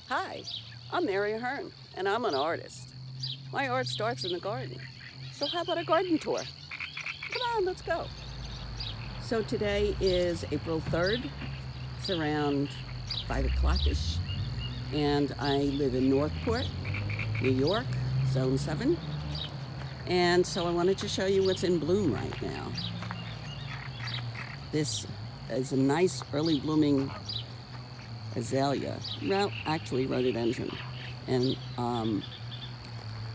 Hi, I'm Mary Ahern, and I'm an artist. My art starts in the garden. So how about a garden tour? Come on, let's go. So today is April 3rd. It's around 5 o'clock-ish, and I live in Northport, New York, Zone 7. And so I wanted to show you what's in bloom right now. This is a nice early blooming azalea, well, actually rhododendron. And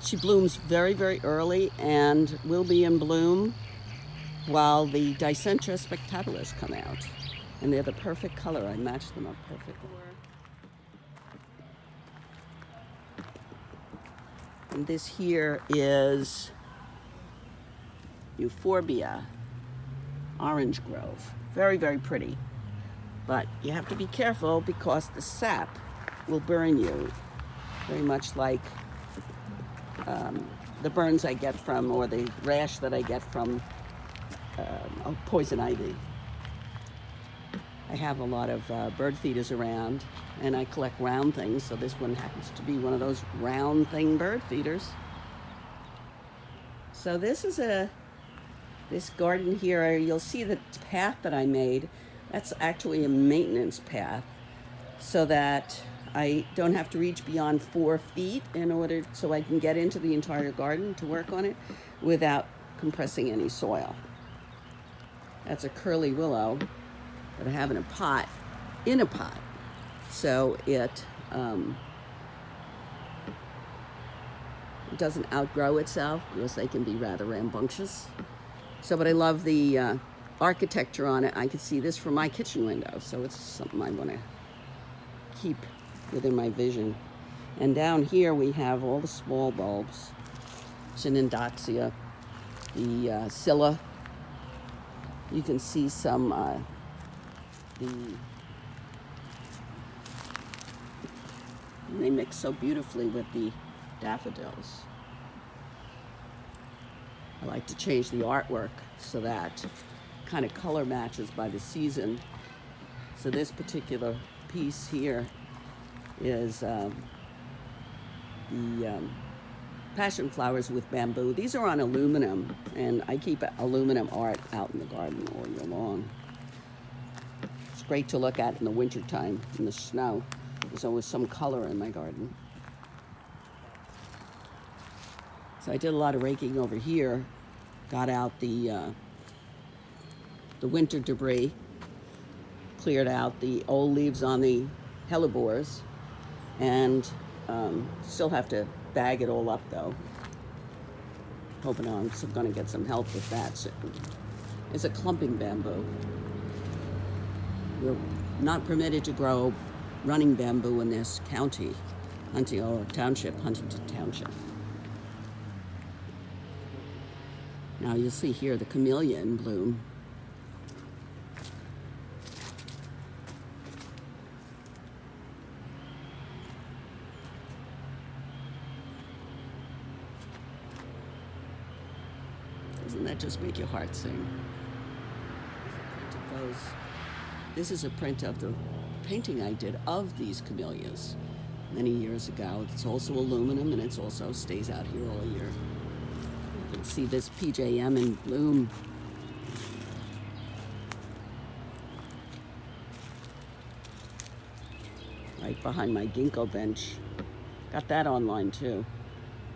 she blooms very, very early and will be in bloom while the Dicentra spectacularis come out. And they're the perfect color. I matched them up perfectly. And this here is Euphorbia Orange Grove. Very, very pretty. But you have to be careful because the sap will burn you, very much like the burns I get from, or the rash that I get from poison ivy. I have a lot of bird feeders around, and I collect round things, so this one happens to be one of those round thing bird feeders. So this garden here, you'll see the path that I made. That's actually a maintenance path, so that I don't have to reach beyond 4 feet in order so I can get into the entire garden to work on it without compressing any soil. That's a curly willow that I have in a pot, so it doesn't outgrow itself because they can be rather rambunctious. So, but I love the architecture on it. I can see this from my kitchen window, so it's something I want to keep within my vision. And down here we have all the small bulbs, Shenandoxia, the Scilla. You can see some they mix so beautifully with the daffodils. I like to change the artwork so that kind of color matches by the season. So this particular piece here is the passion flowers with bamboo. These are on aluminum, and I keep aluminum art out in the garden all year long. It's great to look at in the wintertime in the snow. There's always some color in my garden. So I did a lot of raking over here, got out the winter debris, cleared out the old leaves on the hellebores, and still have to bag it all up though. Hoping I'm going to get some help with that soon. It's a clumping bamboo. We're not permitted to grow running bamboo in this county, Huntington Township. Now you'll see here the camellia in bloom. Doesn't that just make your heart sing? This is a print of the painting I did of these camellias many years ago. It's also aluminum, and it also stays out here all year. You can see this PJM in bloom. Right behind my ginkgo bench. Got that online too.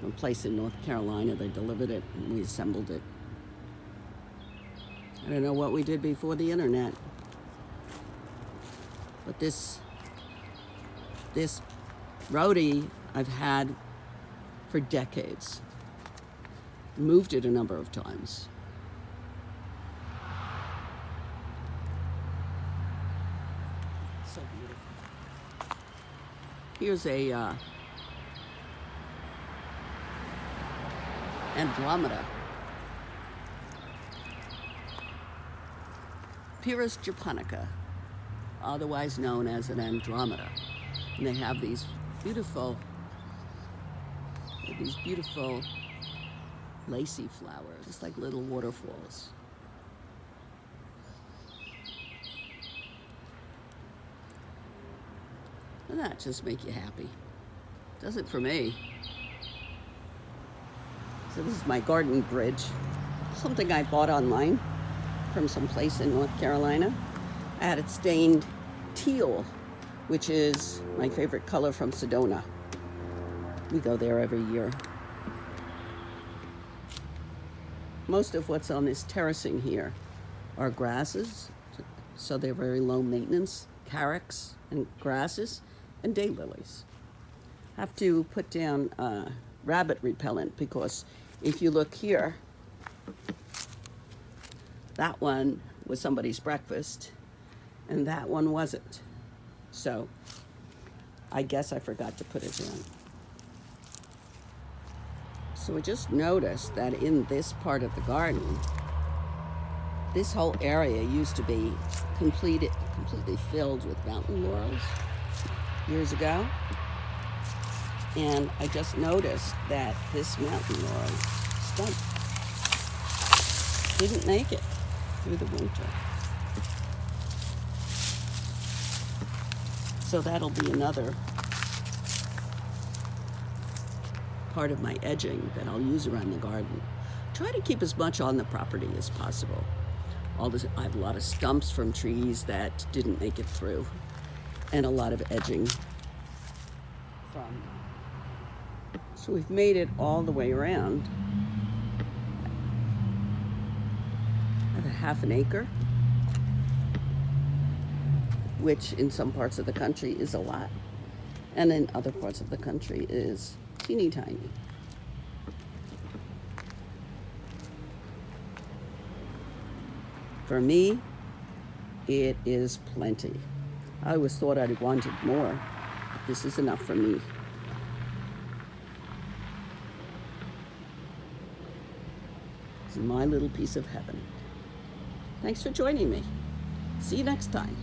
From a place in North Carolina, they delivered it and we assembled it. I don't know what we did before the internet. But this rhodie I've had for decades. Moved it a number of times. So beautiful. Here's a Andromeda. Pyrrhus japonica, otherwise known as an Andromeda. And they have these beautiful lacy flowers, just like little waterfalls. Doesn't that just make you happy? Does it for me. So this is my garden bridge. Something I bought online from some place in North Carolina. I had it stained teal, which is my favorite color from Sedona. We go there every year. Most of what's on this terracing here are grasses, so they're very low maintenance, carex and grasses, and daylilies. I have to put down rabbit repellent because if you look here, that one was somebody's breakfast and that one wasn't. So I guess I forgot to put it down. So I just noticed that in this part of the garden, this whole area used to be completely filled with mountain laurels years ago. And I just noticed that this mountain laurel stump didn't make it through the winter. So that'll be another part of my edging that I'll use around the garden. Try to keep as much on the property as possible. I have a lot of stumps from trees that didn't make it through, and a lot of edging from. So we've made it all the way around. I have a half an acre, which in some parts of the country is a lot, and in other parts of the country is teeny tiny. For me, it is plenty. I always thought I'd wanted more. This is enough for me. It's my little piece of heaven. Thanks for joining me. See you next time.